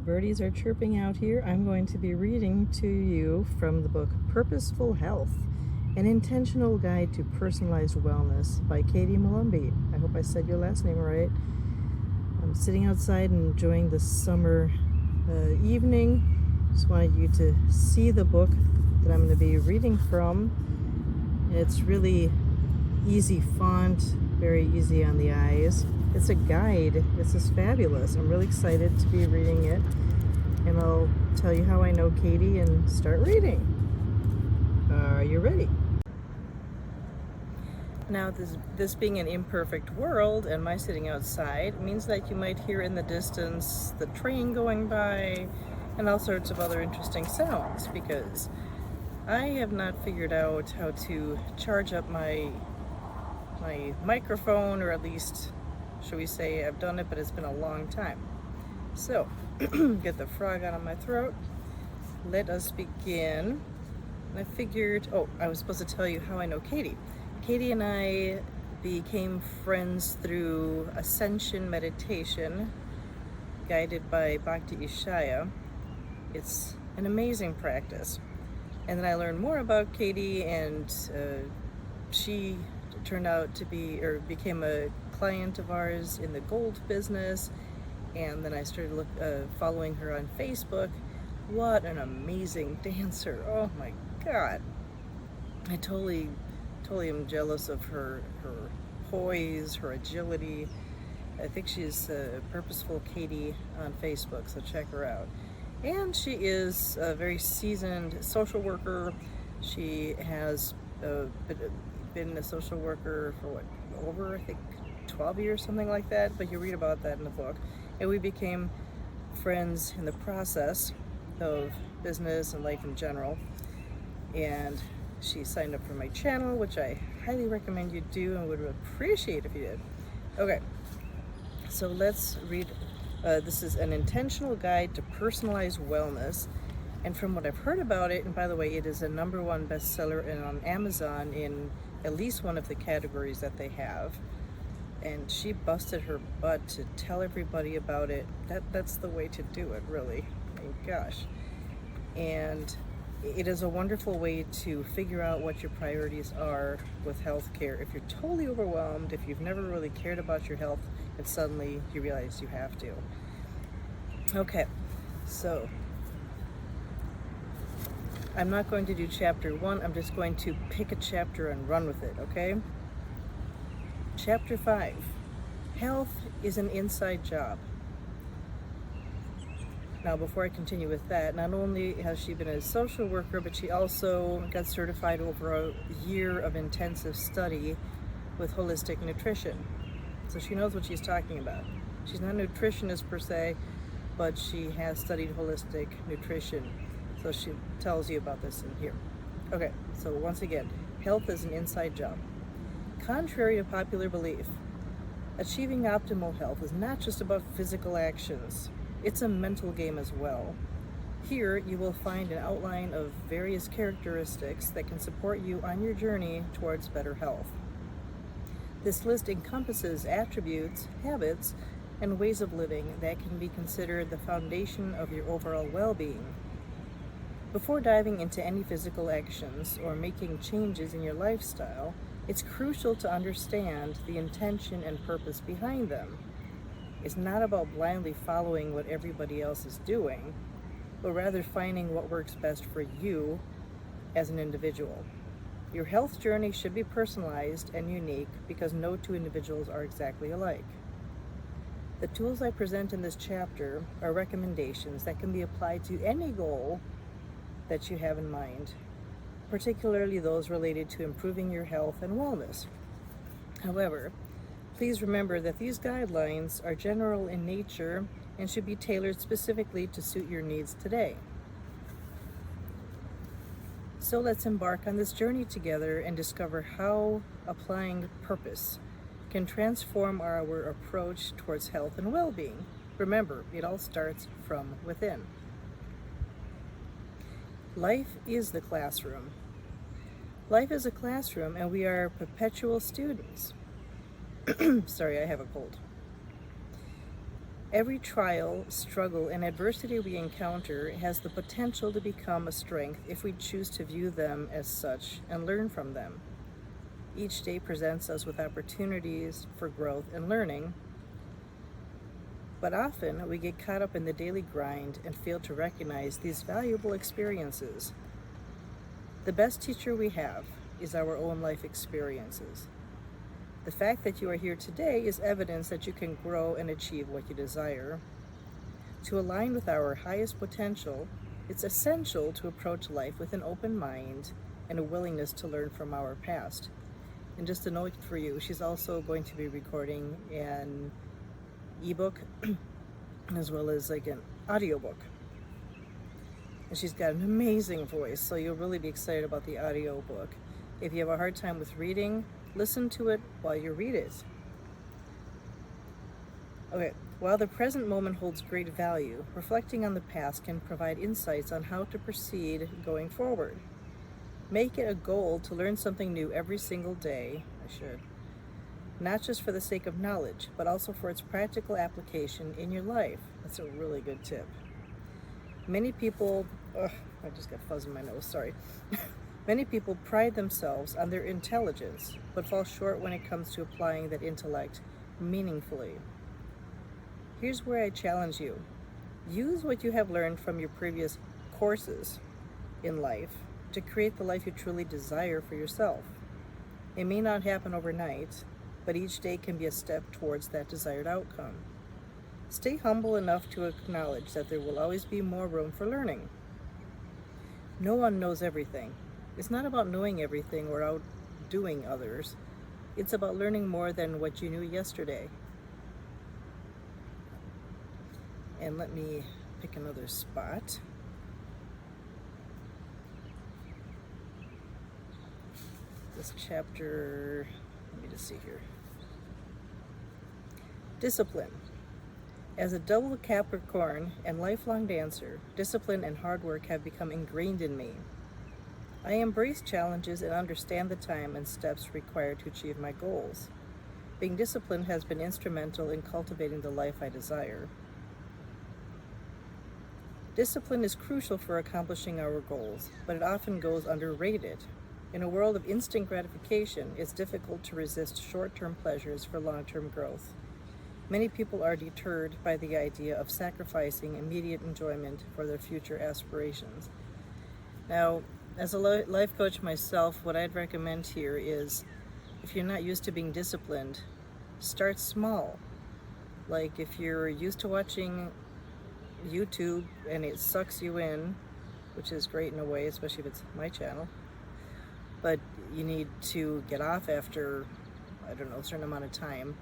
birdies are chirping out here, I'm going to be reading to you from the book Purposeful Health, an intentional guide to personalized wellness by Katie Molumby. I hope I said your last name right. I'm sitting outside and enjoying the summer evening. Just wanted you to see the book that I'm going to be reading from. It's really easy font, very easy on the eyes. It's a guide. This is fabulous. I'm really excited to be reading it, and I'll tell you how I know Katie and start reading. Are you ready? Now, this being an imperfect world and my sitting outside means that you might hear in the distance the train going by and all sorts of other interesting sounds, because I have not figured out how to charge up my microphone, or at least, shall we say, I've done it, but it's been a long time. So, get the frog out of my throat. Let us begin. I figured, I was supposed to tell you how I know Katie. Katie and I became friends through Ascension meditation, guided by Bhakti Ishaya. It's an amazing practice. And then I learned more about Katie, and she turned out to be, or became a client of ours in the gold business. And then I started following her on Facebook. What an amazing dancer. Oh my God. I totally am jealous of her poise, her agility. I think she's Purposeful Katie on Facebook, so check her out. And she is a very seasoned social worker. She has been a social worker for over, I think, 12 years, something like that, but you read about that in the book. And we became friends in the process of business and life in general. And she signed up for my channel, which I highly recommend you do and would appreciate if you did. Okay, so let's read. This is an intentional guide to personalized wellness. And from what I've heard about it, and by the way, it is a #1 bestseller on Amazon in at least one of the categories that they have. And she busted her butt to tell everybody about it. That's the way to do it, really. I mean, gosh. And it is a wonderful way to figure out what your priorities are with healthcare. If you're totally overwhelmed, if you've never really cared about your health, and suddenly you realize you have to. Okay, so I'm not going to do chapter 1. I'm just going to pick a chapter and run with it, okay? Chapter 5, health is an inside job. Now, before I continue with that, not only has she been a social worker, but she also got certified over a year of intensive study with holistic nutrition. So she knows what she's talking about. She's not a nutritionist per se, but she has studied holistic nutrition. So she tells you about this in here. Okay, so once again, health is an inside job. Contrary to popular belief, achieving optimal health is not just about physical actions. It's a mental game as well. Here, you will find an outline of various characteristics that can support you on your journey towards better health. This list encompasses attributes, habits, and ways of living that can be considered the foundation of your overall well-being. Before diving into any physical actions or making changes in your lifestyle, it's crucial to understand the intention and purpose behind them. It's not about blindly following what everybody else is doing, but rather finding what works best for you as an individual. Your health journey should be personalized and unique because no two individuals are exactly alike. The tools I present in this chapter are recommendations that can be applied to any goal that you have in mind, particularly those related to improving your health and wellness. However, please remember that these guidelines are general in nature and should be tailored specifically to suit your needs today. So let's embark on this journey together and discover how applying purpose can transform our approach towards health and well-being. Remember, it all starts from within. Life is the classroom. Life is a classroom, and we are perpetual students. Sorry, I have a cold. Every trial, struggle, and adversity we encounter has the potential to become a strength if we choose to view them as such and learn from them. Each day presents us with opportunities for growth and learning, but often we get caught up in the daily grind and fail to recognize these valuable experiences. The best teacher we have is our own life experiences. The fact that you are here today is evidence that you can grow and achieve what you desire. To align with our highest potential, it's essential to approach life with an open mind and a willingness to learn from our past. And just a note for you, she's also going to be recording an ebook as well as like an audiobook. And she's got an amazing voice, so you'll really be excited about the audiobook. If you have a hard time with reading, listen to it while you read it. Okay, while the present moment holds great value, reflecting on the past can provide insights on how to proceed going forward. Make it a goal to learn something new every single day. Not just for the sake of knowledge, but also for its practical application in your life. That's a really good tip. Many people, I just got fuzz in my nose, sorry. Many people pride themselves on their intelligence, but fall short when it comes to applying that intellect meaningfully. Here's where I challenge you. Use what you have learned from your previous courses in life to create the life you truly desire for yourself. It may not happen overnight, but each day can be a step towards that desired outcome. Stay humble enough to acknowledge that there will always be more room for learning. No one knows everything. It's not about knowing everything or outdoing others. It's about learning more than what you knew yesterday. And let me pick another spot. This chapter, let me just see here. Discipline. As a double Capricorn and lifelong dancer, discipline and hard work have become ingrained in me. I embrace challenges and understand the time and steps required to achieve my goals. Being disciplined has been instrumental in cultivating the life I desire. Discipline is crucial for accomplishing our goals, but it often goes underrated. In a world of instant gratification, it's difficult to resist short-term pleasures for long-term growth. Many people are deterred by the idea of sacrificing immediate enjoyment for their future aspirations. Now, as a life coach myself, what I'd recommend here is, if you're not used to being disciplined, start small. Like if you're used to watching YouTube and it sucks you in, which is great in a way, especially if it's my channel, but you need to get off after, I don't know, a certain amount of time.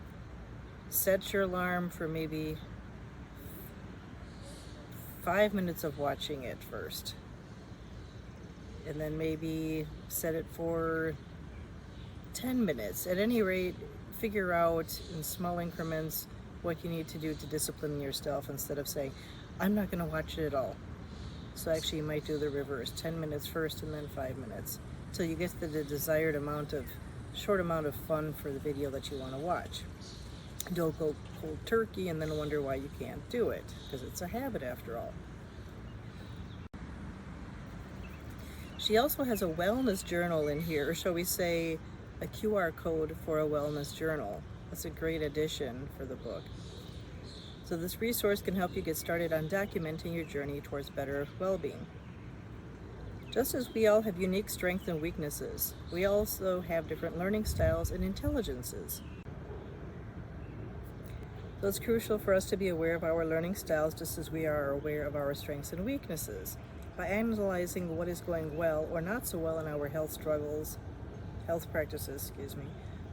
Set your alarm for maybe 5 minutes of watching it first. And then maybe set it for 10 minutes. At any rate, figure out in small increments what you need to do to discipline yourself instead of saying, I'm not going to watch it at all. So actually you might do the reverse, 10 minutes first and then 5 minutes. Till you get to the desired short amount of fun for the video that you want to watch. Don't go cold turkey and then wonder why you can't do it, because it's a habit after all. She also has a wellness journal in here, or shall we say a QR code for a wellness journal. That's a great addition for the book. So this resource can help you get started on documenting your journey towards better well-being. Just as we all have unique strengths and weaknesses, we also have different learning styles and intelligences. So it's crucial for us to be aware of our learning styles just as we are aware of our strengths and weaknesses. By analyzing what is going well or not so well in our health practices,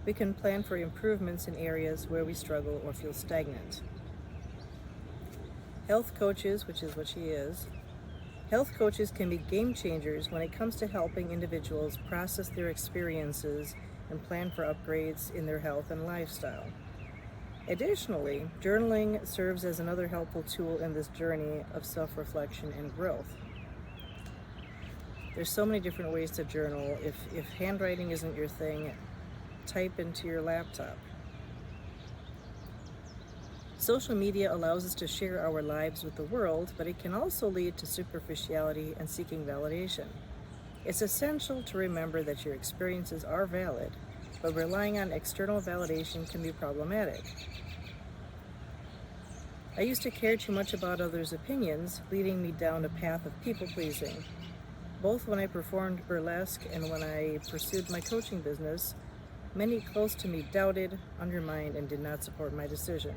we can plan for improvements in areas where we struggle or feel stagnant. Health coaches, which is what she is, health coaches can be game changers when it comes to helping individuals process their experiences and plan for upgrades in their health and lifestyle. Additionally, journaling serves as another helpful tool in this journey of self-reflection and growth. There's so many different ways to journal. If handwriting isn't your thing, type into your laptop. Social media allows us to share our lives with the world, but it can also lead to superficiality and seeking validation. It's essential to remember that your experiences are valid, but relying on external validation can be problematic. I used to care too much about others' opinions, leading me down a path of people-pleasing. Both when I performed burlesque and when I pursued my coaching business, many close to me doubted, undermined, and did not support my decision.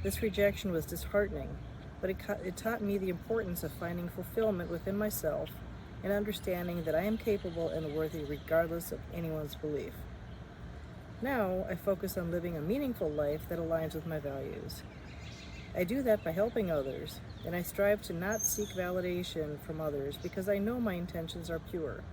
This rejection was disheartening, but it taught me the importance of finding fulfillment within myself and understanding that I am capable and worthy regardless of anyone's belief. Now, I focus on living a meaningful life that aligns with my values. I do that by helping others, and I strive to not seek validation from others because I know my intentions are pure.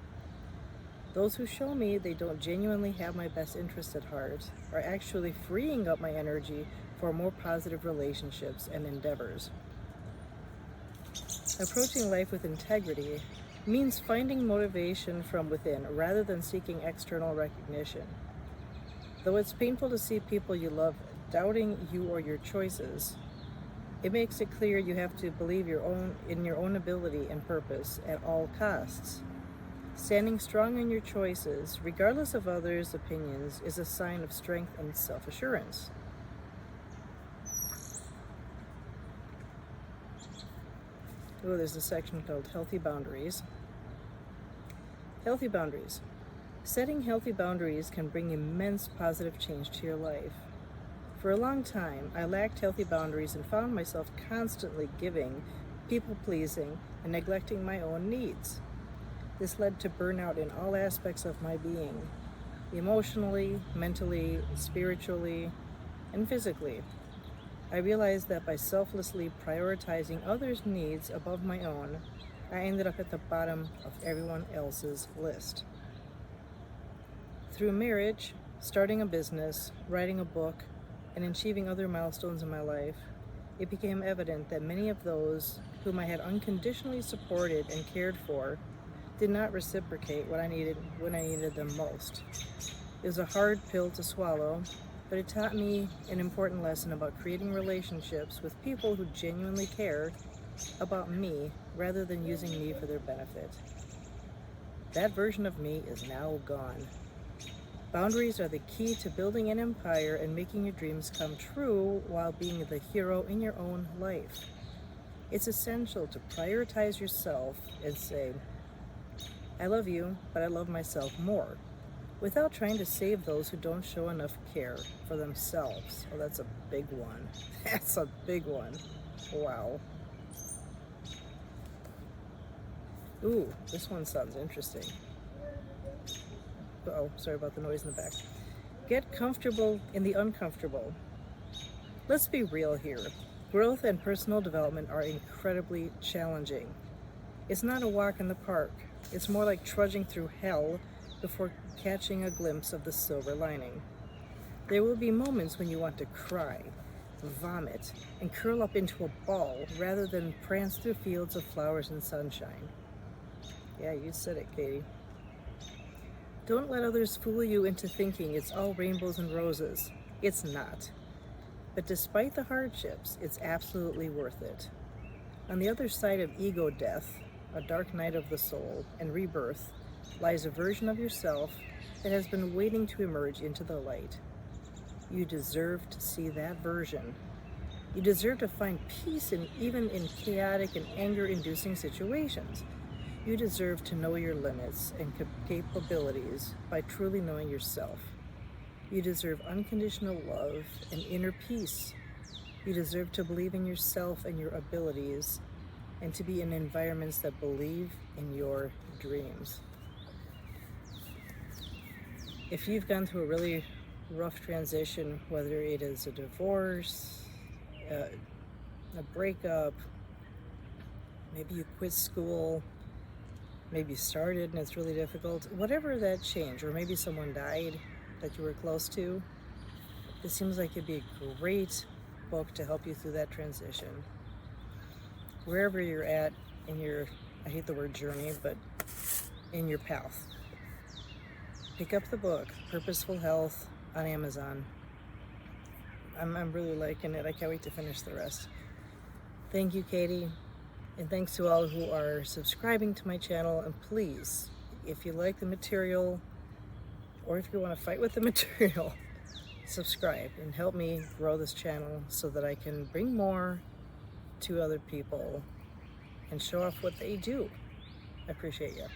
Those who show me they don't genuinely have my best interests at heart are actually freeing up my energy for more positive relationships and endeavors. Approaching life with integrity means finding motivation from within rather than seeking external recognition. Though it's painful to see people you love doubting you or your choices, it makes it clear you have to believe in your own ability and purpose at all costs. Standing strong in your choices, regardless of others' opinions, is a sign of strength and self-assurance. Oh, there's a section called Healthy Boundaries. Healthy boundaries. Setting healthy boundaries can bring immense positive change to your life. For a long time, I lacked healthy boundaries and found myself constantly giving, people-pleasing, and neglecting my own needs. This led to burnout in all aspects of my being, emotionally, mentally, spiritually, and physically. I realized that by selflessly prioritizing others' needs above my own, I ended up at the bottom of everyone else's list. Through marriage, starting a business, writing a book, and achieving other milestones in my life, it became evident that many of those whom I had unconditionally supported and cared for did not reciprocate what I needed when I needed them most. It was a hard pill to swallow, but it taught me an important lesson about creating relationships with people who genuinely care about me rather than using me for their benefit. That version of me is now gone. Boundaries are the key to building an empire and making your dreams come true while being the hero in your own life. It's essential to prioritize yourself and say, I love you, but I love myself more, without trying to save those who don't show enough care for themselves. Oh, that's a big one. That's a big one. Wow. Ooh, this one sounds interesting. Oh, sorry about the noise in the back. Get comfortable in the uncomfortable. Let's be real here. Growth and personal development are incredibly challenging. It's not a walk in the park. It's more like trudging through hell before catching a glimpse of the silver lining. There will be moments when you want to cry, vomit, and curl up into a ball rather than prance through fields of flowers and sunshine. Yeah, you said it, Katie. Don't let others fool you into thinking it's all rainbows and roses. It's not. But despite the hardships, it's absolutely worth it. On the other side of ego death, a dark night of the soul, and rebirth, lies a version of yourself that has been waiting to emerge into the light. You deserve to see that version. You deserve to find peace even in chaotic and anger-inducing situations. You deserve to know your limits and capabilities by truly knowing yourself. You deserve unconditional love and inner peace. You deserve to believe in yourself and your abilities and to be in environments that believe in your dreams. If you've gone through a really rough transition, whether it is a divorce, a breakup, maybe you quit school, maybe you started and it's really difficult, whatever that change, or maybe someone died that you were close to, this seems like it'd be a great book to help you through that transition. Wherever you're at in your, I hate the word journey, but in your path. Pick up the book, Purposeful Health, on Amazon. I'm really liking it. I can't wait to finish the rest. Thank you, Katie. And thanks to all who are subscribing to my channel. And please, if you like the material, or if you want to fight with the material, subscribe and help me grow this channel so that I can bring more to other people and show off what they do. I appreciate you.